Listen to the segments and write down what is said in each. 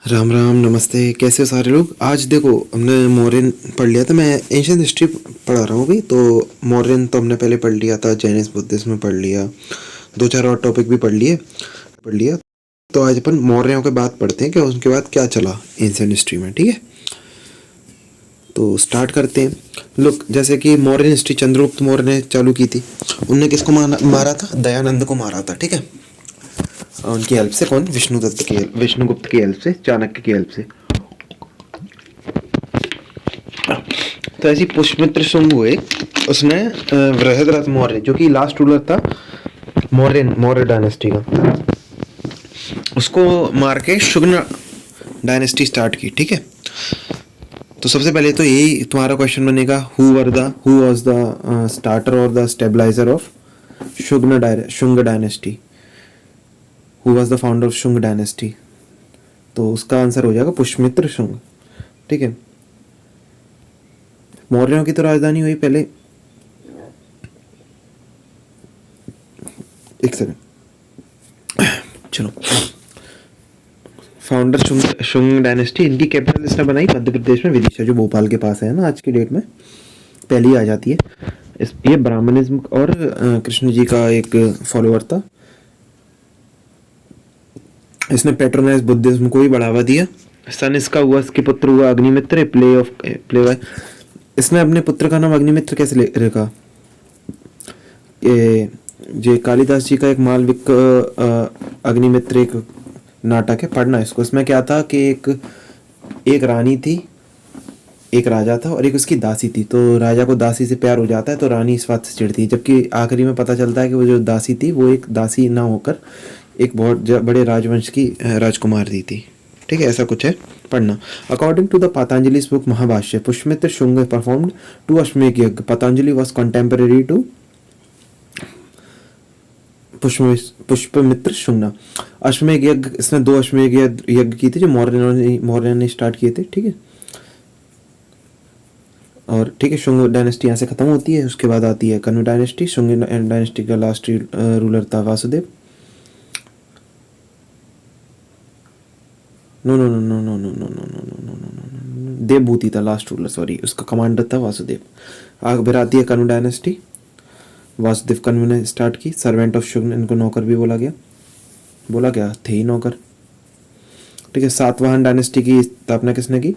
राम राम नमस्ते। कैसे हो सारे लोग। आज देखो हमने मौर्यन पढ़ लिया था। मैं एंशियंट हिस्ट्री पढ़ा रहा हूँ अभी तो। मौर्यन तो हमने पहले पढ़ लिया था, चाइनीज बुद्धिज्म पढ़ लिया, दो चार और टॉपिक भी पढ़ लिया। तो आज अपन मौर्यों के बाद पढ़ते हैं कि उनके बाद क्या चला एंशियंट हिस्ट्री में। ठीक है, तो स्टार्ट करते हैं। लोग जैसे कि मौर्यन हिस्ट्री चंद्रगुप्त मौर्य ने चालू की थी। उनने किसको मारा था? दयानंद को मारा था। ठीक है, उनकी हेल्प से। कौन? विष्णुगुप्त की हेल्प से, चाणक्य की हेल्प से। तो ऐसी पुष्यमित्र शुंग हुए, उसने बृहद्रथ मौर्य जो कि लास्ट रूलर था मौर्य डायनेस्टी का, उसको मार के शुंग डायनेस्टी स्टार्ट की। ठीक है, तो सबसे पहले तो यही तुम्हारा क्वेश्चन बनेगा, हु वाज द स्टार्टर और the stabiliser of Shunga dynasty? Who was the founder of Shunga dynasty? तो उसका आंसर हो जाएगा पुष्यमित्र शुंग। ठीक है, मौर्यों की तो राजधानी हुई पहले, एक सेकंड, चलो। फाउंडर शुंग डायनेस्टी, इनकी कैपिटल इसने बनाई मध्य प्रदेश में विदिशा, जो भोपाल के पास है ना आज की डेट में, पहली आ जाती है। ये ब्राह्मणिज्म और कृष्ण जी का एक फॉलोअर था। इसने पेट्रोनाइज बुद्धिज्म को भी बढ़ावा दिया। सन इसका हुआ, इसके पुत्र हुआ अग्निमित्र, प्ले बाय। इसने अपने पुत्र का नाम अग्निमित्र कैसे रखा? ये जो कालिदास जी का एक मालविक अग्निमित्र एक नाटक है, पढ़ना इसको। इसमें क्या था कि एक रानी थी, एक राजा था और एक उसकी दासी थी। तो राजा को दासी से प्यार हो जाता है तो रानी इस बात से चिढ़ती है, जबकि आखिरी में पता चलता है कि वो जो दासी थी वो एक दासी ना होकर एक बहुत बड़े राजवंश की राजकुमारी थी। ठीक है, ऐसा कुछ है, पढ़ना। According to the Patanjali book Mahabhashya, Pushyamitra Shunga performed 2 Ashvamedha yajna. Patanjali was contemporary to Pushyamitra Shunga. Ashvamedha yajna, इसने 2 अश्वमेध यज्ञ की थी जो मौर्य ने स्टार्ट किए थे। ठीक है, और ठीक है, शुंग डायनेस्टी यहाँ से खत्म होती है। उसके बाद आती है कण्व डायनेस्टी। शुंग डायनेस्टी का लास्ट रूलर था Vasudev. No no no no no no no no no no no no no, Devabhuti था लास्ट रूलर, सॉरी, उसका कमांडर था वासुदेव। आगे फिर आती है कण्व डायनेस्टी। वासुदेव कण्व ने स्टार्ट की। सर्वेंट ऑफ शुंग, इनको नौकर भी बोला गया, थे ही नौकर। ठीक है, सातवाहन डायनेस्टी की स्थापना किसने की?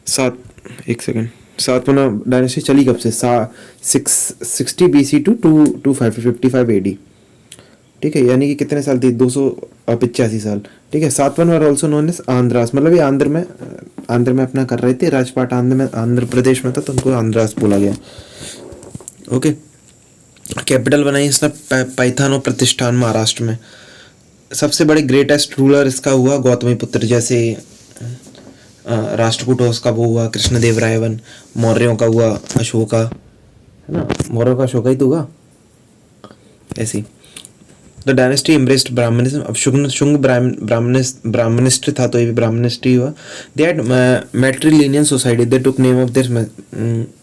सात एक सेकेंड, सातवाहन डायनेस्टी चली कब से? 660 BC टू 255 AD। ठीक है, यानी कि कितने साल थी? 285 साल। ठीक है, Satavahana were also known as Andhras, मतलब ये आंध्र में अपना कर रहे थे राजपाट। आंध्र प्रदेश में था तो उनको आंध्रास बोला गया। ओके, कैपिटल बनाई इसने पैथानो प्रतिष्ठान, महाराष्ट्र में। सबसे बड़े ग्रेटेस्ट रूलर इसका हुआ गौतमीपुत्र। जैसे राष्ट्रकूट का वो हुआ कृष्णदेव राय वन, मौर्यों का हुआ अशोका, है ना, मौर्यों का अशोका ही तो हुआ ऐसी। The dynasty embraced Brahmanism. अब शुंग ब्राह्मणिस्ट था तो ये भी ब्राह्मणिस्ट ही हुआ। They had matrilineal society, they took name of their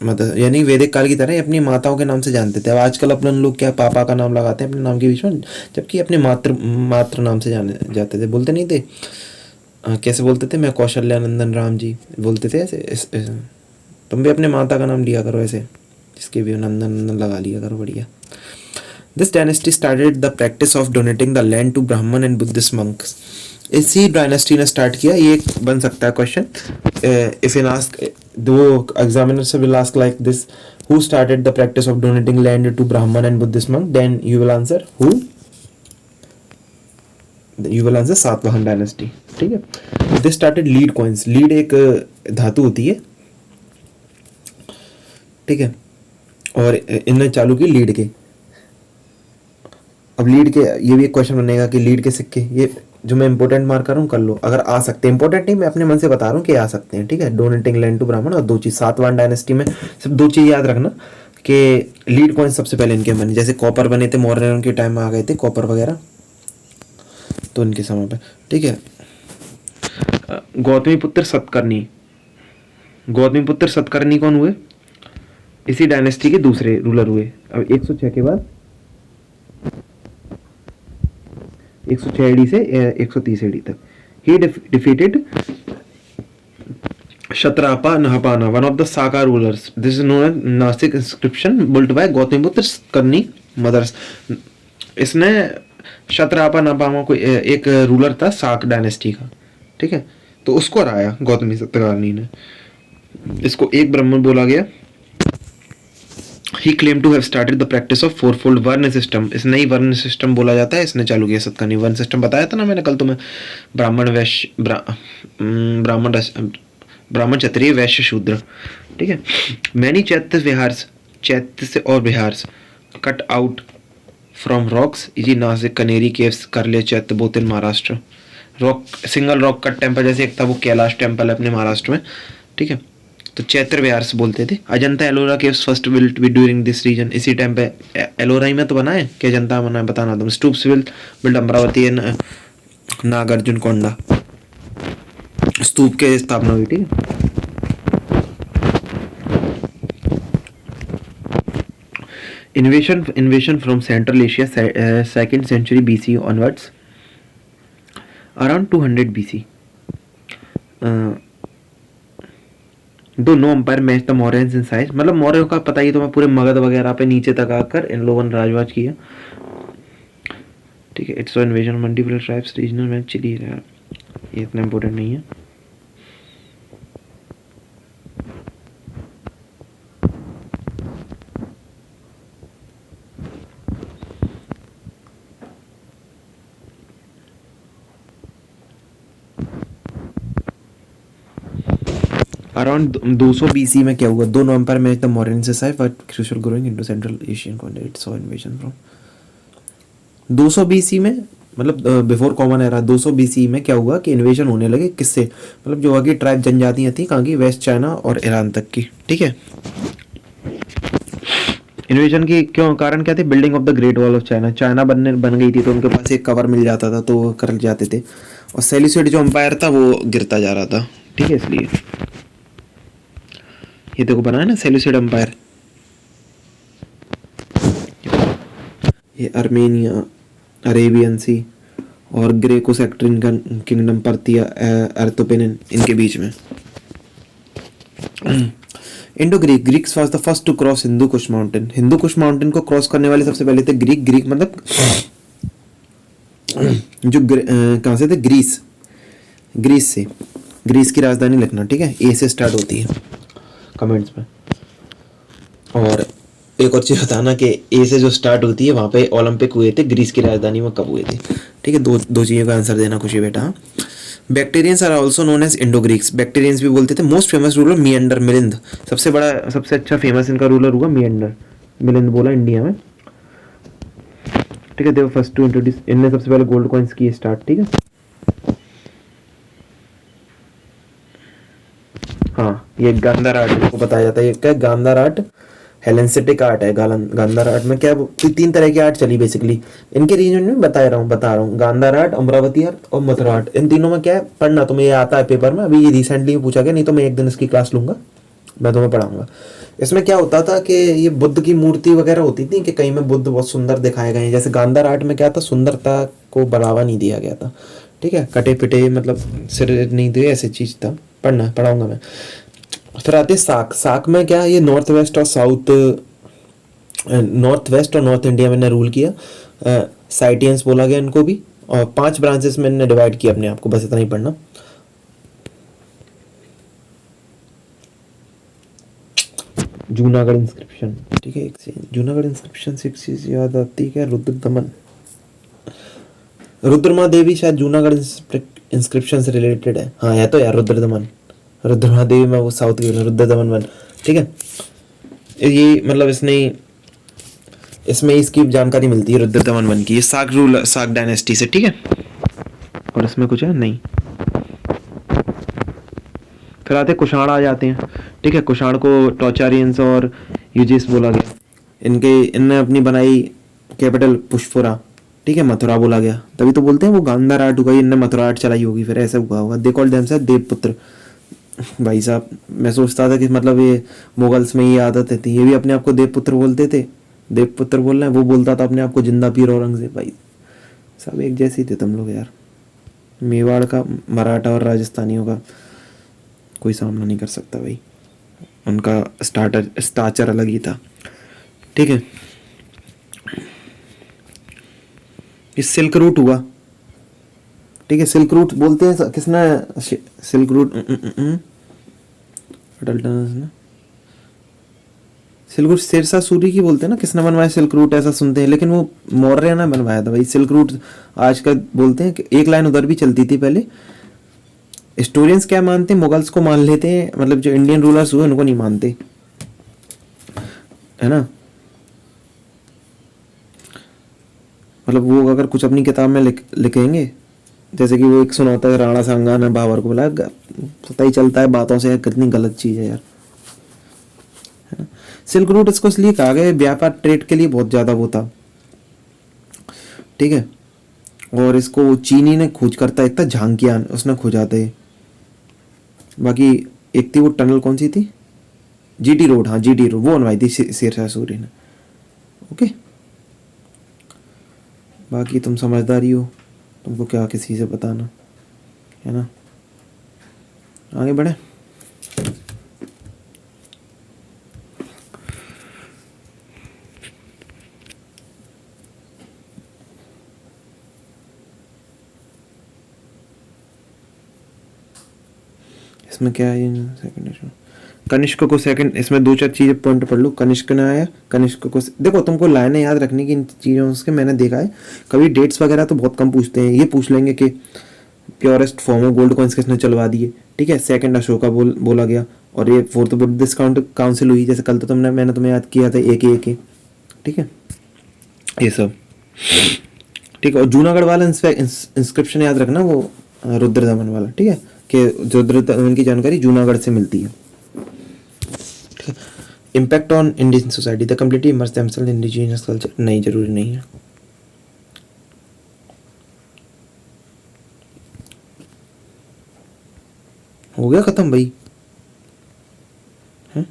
mother, यानी वैदिक काल की तरह अपनी माताओं के नाम से जानते थे। अब आजकल अपन लोग क्या पापा का नाम लगाते हैं अपने नाम के बीच में, जबकि अपने मात्र नाम से जाने जाते थे। बोलते नहीं थे? कैसे बोलते थे? मैं कौशल्यानंदन राम जी बोलते थे ऐसे। तुम भी अपने माता का नाम लिया करो ऐसे, जिसके भी नंदन नंदन लगा लिया करो, बढ़िया। This dynasty started the practice of donating the land to Brahman and Buddhist monks. इसी डायनेस्टी ने स्टार्ट किया। ये एक बन सकता है question, if in ask, though examiners will ask like this, who started the practice of donating land to Brahmin and Buddhist monk, then you will answer who, you will answer Satavahana dynasty. ठीक है, this started lead coins. Lead एक धातु होती है, ठीक है, और इन्होंने चालू की लीड के। अब लीड के, ये भी एक क्वेश्चन बनेगा कि लीड के सिक्के, ये जो मैं इंपॉर्टेंट मार्क कर रहा हूँ कर लो, अगर आ सकते हैं। इंपॉर्टेंट नहीं, मैं अपने मन से बता रहा हूँ कि आ सकते हैं। ठीक है, डोनेटिंग लैंड टू ब्राह्मण, और 2 चीज़ सातवाहन डायनेस्टी में सिर्फ 2 चीज़ याद रखना कि लीड कॉइन सबसे पहले इनके बने। जैसे कॉपर बने थे, मौर्य के टाइम में आ गए थे कॉपर वगैरह, तो इनके समय पे। ठीक है, गौतमीपुत्र सतकर्णी। गौतमीपुत्र सतकर्णी कौन हुए? इसी डायनेस्टी के दूसरे रूलर हुए। अब 106 के बाद 106 एडी से 130 एडी तक। ही defeated Shatrapa Nahapana, one of the Saka rulers. This is known as Nasik inscription built by Gautamiputra Karni mothers. इसने शतरापा नपामा को एक रूलर था साक डायनेस्टी का, ठीक है, तो उसको हराया गौतमी सत्याग्रही ने। इसको एक ब्राह्मण बोला गया। He claimed to have started the practice of fourfold वर्ण सिस्टम। इसने ही वर्ण सिस्टम बोला जाता है, इसने चालू किया सतकर्णी। वर्ण सिस्टम बताया था ना मैंने कल तुम्हें, ब्राह्मण वैश्य ब्राह्मण क्षत्रिय वैश्य शूद्र, ठीक है। मैनी चैत्य विहार्स, चैत्य से और viharas cut out from rocks e g Nashik Kanheri caves Karle chaitya both in Maharashtra. Rock single rock cut temple, जैसे एक था वो कैलाश टेम्पल है अपने महाराष्ट्र में, ठीक है, तो चैत्र विहार्स बोलते थे। Ajanta Ellora caves first built be during this region. इसी टाइम पे एलोरा ही में तो बना है कि अजंता बना है बताना तुम। Stupas build Amaravati and Nagarjunakonda, स्तूप के स्थापना हुई, ठीक है। Invasion from Central Asia, 2nd century BC onwards, around 200 BC. Though no empire matched the Mauryans in size, मतलब मौर्यों का पता ही तो मैं, पूरे मगध वगैरह पे नीचे तक आकर इन लोगों ने राजवाज किया, ठीक है। It's invasion multiple tribes regional match chilli, ये इतना इम्पोर्टेंट नहीं है। अराउंड 200 BC में क्या हुआ, दो नवंबर में the modern society but crucial growing into central Asian continent saw invasion from 200 BC में, मतलब बिफोर कॉमन एरा। 200 BC में क्या हुआ कि इन्वेजन होने लगे, किससे, मतलब जो आगे ट्राइब जनजातियां थी कहाँ की, वेस्ट चाइना और ईरान तक की, ठीक है। इन्वेजन की क्यों कारण क्या थे, building of the great wall of China. China बन गई थी तो उनके पास एक कवर मिल जाता था तो वो कर जाते थे, और सेल्यूसिड जो एम्पायर था वो गिरता जा रहा था, ठीक है। इसलिए ये देखो बना है ना सेल्यूसिड एम्पायर, ये अर्मेनिया, अरेबियन सी और ग्रेको सेक्ट्रिन किंगडम, पर्थिया, अर्थोपेनिन, इनके बीच में। Indo Greeks was the first to cross Hindu Kush mountain. Hindu Kush mountain को क्रॉस करने वाले सबसे पहले थे ग्रीक मतलब जो कहाँ से थे, ग्रीस से। ग्रीस की राजधानी लिखना, ठीक है, ए से स्टार्ट होती है कमेंट्स में। और एक और चीज बताना कि ए से जो स्टार्ट होती है वहाँ पे ओलंपिक हुए थे ग्रीस की राजधानी में, कब हुए थे, ठीक है। दो चीज़ों का आंसर देना खुशी बेटा। Bactrians are also known as Indo Greeks, Bactrians भी बोलते थे। मोस्ट फेमस रूलर मिलिंद, सबसे अच्छा फेमस इनका रूलर हुआ मिलिंद बोला इंडिया में, ठीक है। देखो फर्स्ट टू इंट्रोड्यूस, इनने सबसे पहले गोल्ड कॉइन्स किए स्टार्ट, ठीक है। हाँ, ये गांधार आर्ट को बताया जाता है। ये क्या है, गांधार आर्ट हेलेनिस्टिक आर्ट है। गांधार आर्ट में क्या 3 तरह की आर्ट चली बेसिकली इनके रीजन में, बता रहा हूँ। गांधार आर्ट, अमरावती आर्ट और मथुरा आर्ट, इन तीनों में क्या है पढ़ना तुम्हें, ये आता है पेपर में। अभी ये रिसेंटली पूछा गया, नहीं तो मैं एक दिन इसकी क्लास लूंगा, मैं तुम्हें पढ़ाऊंगा। इसमें क्या होता था कि ये बुद्ध की मूर्ति वगैरह होती थी कि कहीं में बुद्ध बहुत सुंदर दिखाए गए हैं। जैसे गांधार आर्ट में क्या था, सुंदरता को बढ़ावा नहीं दिया गया था, ठीक है। कटे पिटे मतलब सिर नहीं दिए, ऐसी चीज था। पढ़ाऊंगा मैं। फिर आते साक में क्या, ये नॉर्थ वेस्ट और नॉर्थ इंडिया में रूल किया। साइटियंस बोला गया इनको भी, और 5 ब्रांचेस में इन्होंने डिवाइड किया अपने आप को, बस इतना ही पढ़ना। जूनागढ़ इंस्क्रिप्शन, ठीक है। एक से जूनागढ़ इंस्क्रिप्शन से एक चीज याद आती है, रुद्रमा देवी शायद जूनागढ़ इंस्क्रिप्शन से रिलेटेड है। हाँ है तो यार, रुद्रमा देवी में वो साउथ की रुद्रदमन वन, ठीक है। ये मतलब इसमें इसकी जानकारी मिलती है रुद्रदमन वन की। ये साक डायनेस्टी से, ठीक है। और इसमें कुछ है नहीं। फिर आते कुषाण आ जाते हैं, ठीक है। कुषाण को टॉचारियंस और यूजिस बोला गया। इनने अपनी बनाई कैपिटल पुष्पुरा, ठीक है। मथुरा बोला गया, तभी तो बोलते हैं वो गांधार आर्ट हुआ, इनने मथुरा आर्ट चलाई होगी, फिर ऐसा हुआ होगा। They called themselves Devaputra. भाई साहब मैं सोचता था कि मतलब ये मुगल्स में ये आदत थी, ये भी अपने आप को देवपुत्र बोलते थे। देवपुत्र बोल रहे हैं, वो बोलता था अपने आप को जिंदा पीर औरंगजेब। भाई सब एक जैसे ही थे तुम लोग यार। मेवाड़ का, मराठा और राजस्थानियों का कोई सामना नहीं कर सकता भाई, उनका स्टाचर अलग ही था। ठीक है, ये सिल्क रूट हुआ। ठीक है, सिल्क रूट बोलते हैं किसने, सिल्क रूट ना, सिल्क रूट शेरशाह सूरी की बोलते हैं ना, किसने बनवाया सिल्क रूट ऐसा सुनते हैं, लेकिन वो मौर्य ने बनवाया था भाई सिल्क रूट। आज का बोलते हैं कि एक लाइन उधर भी चलती थी पहले। हिस्टोरियंस क्या मानते हैं, मुगल्स को मान लेते हैं, मतलब जो इंडियन रूलर्स हुए उनको नहीं मानते, है ना। मतलब वो अगर कुछ अपनी किताब में लिखेंगे, जैसे कि वो एक सुनाता है, राणा सांगा ने बाबर को बोला, पता ही चलता है बातों से कितनी गलत चीज़ है यार, है ना। सिल्क रूट इसको इसलिए कहा गया, व्यापार ट्रेड के लिए बहुत ज़्यादा वो था। ठीक है, और इसको चीनी ने खोज करता, एक था झांकियान, उसने खोजा थे। बाकी एक थी वो टनल, कौन सी थी, जीटी रोड, हाँ जीटी रोड, वो बनवाई थी शेरशाह सूरी ने। ओके, बाकी तुम समझदारी हो, तुमको क्या किसी से बताना, है ना। आगे बढ़े। इसमें क्या है, सेकंड कनिष्क को सेकंड, इसमें दो चार चीज़ें पॉइंट पढ़ लो। कनिष्क ने आया, कनिष्क को देखो, तुमको लाइनें याद रखने की इन चीज़ों से, मैंने देखा है कभी डेट्स वगैरह तो बहुत कम पूछते हैं, ये पूछ लेंगे कि purest form of gold coins किसने चलवा दिए। ठीक है, सेकंड अशोका बोला गया, और ये फोर्थ बुद्धिस्ट काउंसिल हुई, जैसे कल तो मैंने तुम्हें याद किया था, एक। ठीक है, ये सब ठीक है। और जूनागढ़ वाला इंस्क्रिप्शन याद रखना, वो रुद्रदमन वाला, ठीक है, कि रुद्रदमन की जानकारी जूनागढ़ से मिलती है। Impact on Indian society, the completely immerse themselves in indigenous culture, नहीं जरूरी नहीं है। हो गया खत्म भाई, है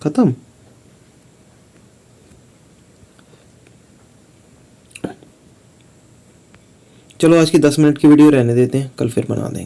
खत्म। चलो आज की 10 मिनट की वीडियो रहने देते हैं, कल फिर बना देंगे।